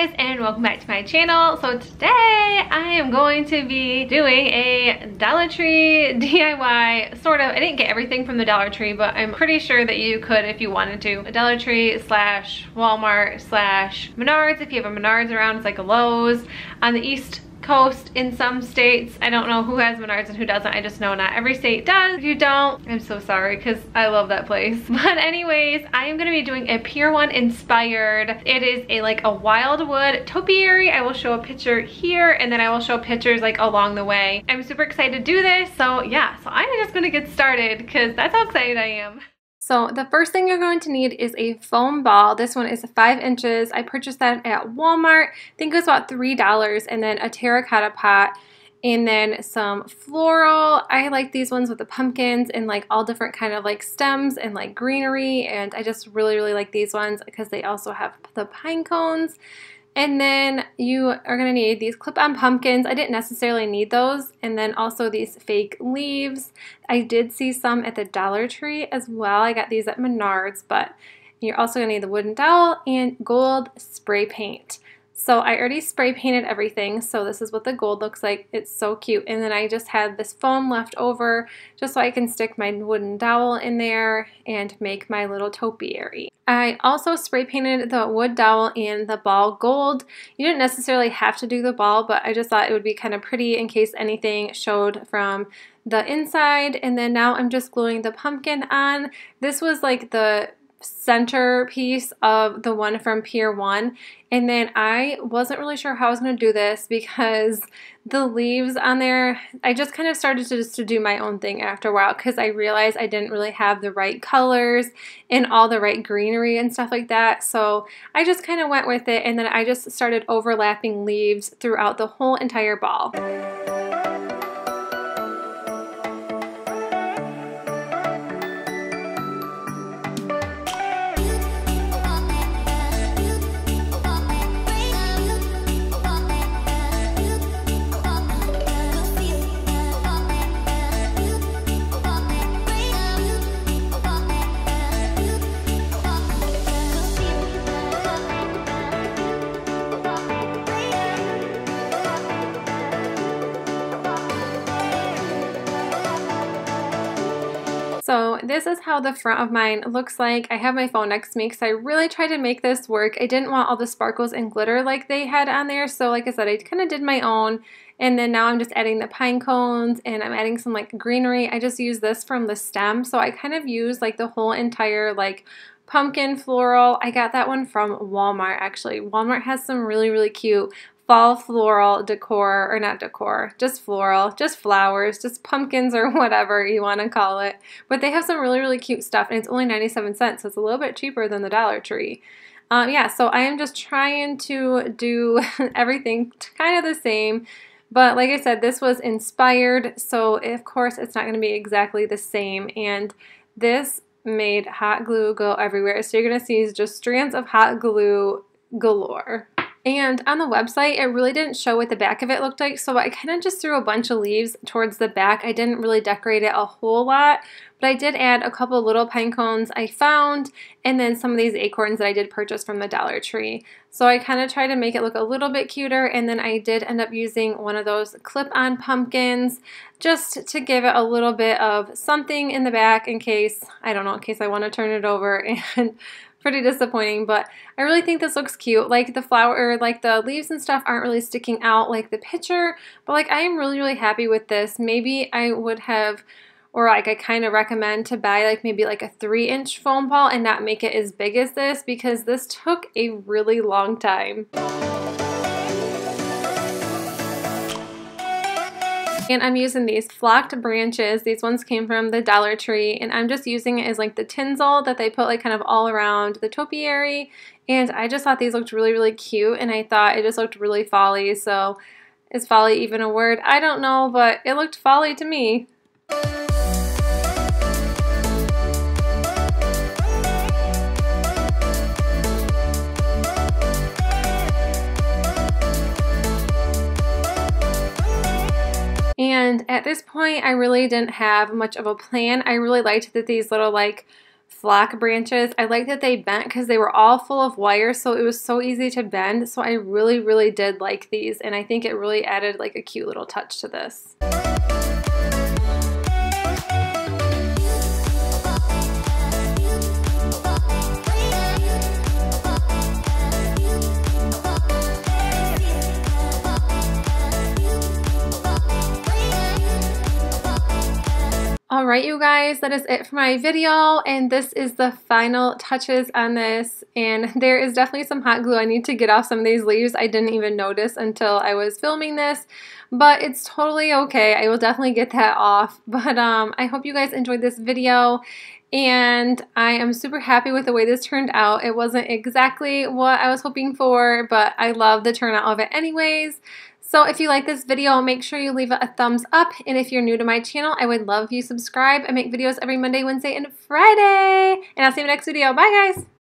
guys, and welcome back to my channel. So today I am going to be doing a Dollar Tree DIY, sort of. I didn't get everything from the Dollar Tree, but I'm pretty sure that you could if you wanted to. A Dollar Tree slash Walmart slash Menards. If you have a Menards around, it's like a Lowe's. On the East Coast in some states, I don't know who has Menards and who doesn't. I just know not every state does. If you don't, I'm so sorry because I love that place. But anyways, I am going to be doing a Pier One inspired. It is a Wildwood topiary. I will show a picture here and then I will show pictures like along the way. I'm super excited to do this. So yeah, so I'm just going to get started because that's how excited I am. So the first thing you're going to need is a foam ball. This one is 5 inches. I purchased that at Walmart. I think it was about $3, and then a terracotta pot, and then some floral. I like these ones with the pumpkins and like all different kind of like stems and like greenery, and I just really like these ones because they also have the pine cones. And then you are going to need these clip-on pumpkins. I didn't necessarily need those. And then also these fake leaves. I did see some at the Dollar Tree as well. I got these at Menards, but you're also going to need the wooden dowel and gold spray paint. So I already spray painted everything, so this is what the gold looks like. It's so cute. And then I just had this foam left over just so I can stick my wooden dowel in there and make my little topiary. I also spray painted the wood dowel and the ball gold. You didn't necessarily have to do the ball, but I just thought it would be kind of pretty in case anything showed from the inside. And then now I'm just gluing the pumpkin on. This was like the center piece of the one from Pier One, and then I wasn't really sure how I was going to do this because the leaves on there, I just kind of started to do my own thing after a while because I realized I didn't really have the right colors and all the right greenery and stuff like that, so I just kind of went with it, and then I just started overlapping leaves throughout the whole entire ball. So this is how the front of mine looks like. I have my phone next to me because I really tried to make this work. I didn't want all the sparkles and glitter like they had on there. So like I said, I kind of did my own. And then now I'm just adding the pine cones and I'm adding some like greenery. I just used this from the stem. So I kind of used like the whole entire like pumpkin floral. I got that one from Walmart actually. Walmart has some really cute fall floral decor, or not decor, just floral, just flowers, just pumpkins or whatever you want to call it. But they have some really cute stuff, and it's only 97 cents, so it's a little bit cheaper than the Dollar Tree. Yeah, so I am just trying to do everything kind of the same. But like I said, this was inspired, so of course it's not going to be exactly the same. And this made hot glue go everywhere. So you're going to see just strands of hot glue galore. And on the website, it really didn't show what the back of it looked like, so I kind of just threw a bunch of leaves towards the back. I didn't really decorate it a whole lot, but I did add a couple little pine cones I found, and then some of these acorns that I did purchase from the Dollar Tree. So I kind of tried to make it look a little bit cuter, and then I did end up using one of those clip-on pumpkins just to give it a little bit of something in the back in case, I don't know, in case I want to turn it over. And pretty disappointing, but I really think this looks cute. Like the flower, like the leaves and stuff aren't really sticking out like the picture, but like I am really happy with this. Maybe I would have, or like I kind of recommend to buy like maybe like a 3-inch foam ball and not make it as big as this because this took a really long time. And I'm using these flocked branches. These ones came from the Dollar Tree, and I'm just using it as like the tinsel that they put like kind of all around the topiary. And I just thought these looked really cute, and I thought it just looked really folly. So is folly even a word? I don't know, but it looked folly to me. And at this point, I really didn't have much of a plan. I really liked that these little like flock branches. I like that they bent because they were all full of wire, so it was so easy to bend. So I really did like these, and I think it really added like a cute little touch to this. Alright you guys, that is it for my video, and this is the final touches on this, and there is definitely some hot glue. I need to get off some of these leaves. I didn't even notice until I was filming this, but it's totally okay. I will definitely get that off, but I hope you guys enjoyed this video, and I am super happy with the way this turned out. It wasn't exactly what I was hoping for, but I love the turnout of it anyways. So if you like this video, make sure you leave it a thumbs up. And if you're new to my channel, I would love if you subscribe. I make videos every Monday, Wednesday, and Friday. And I'll see you in the next video. Bye, guys.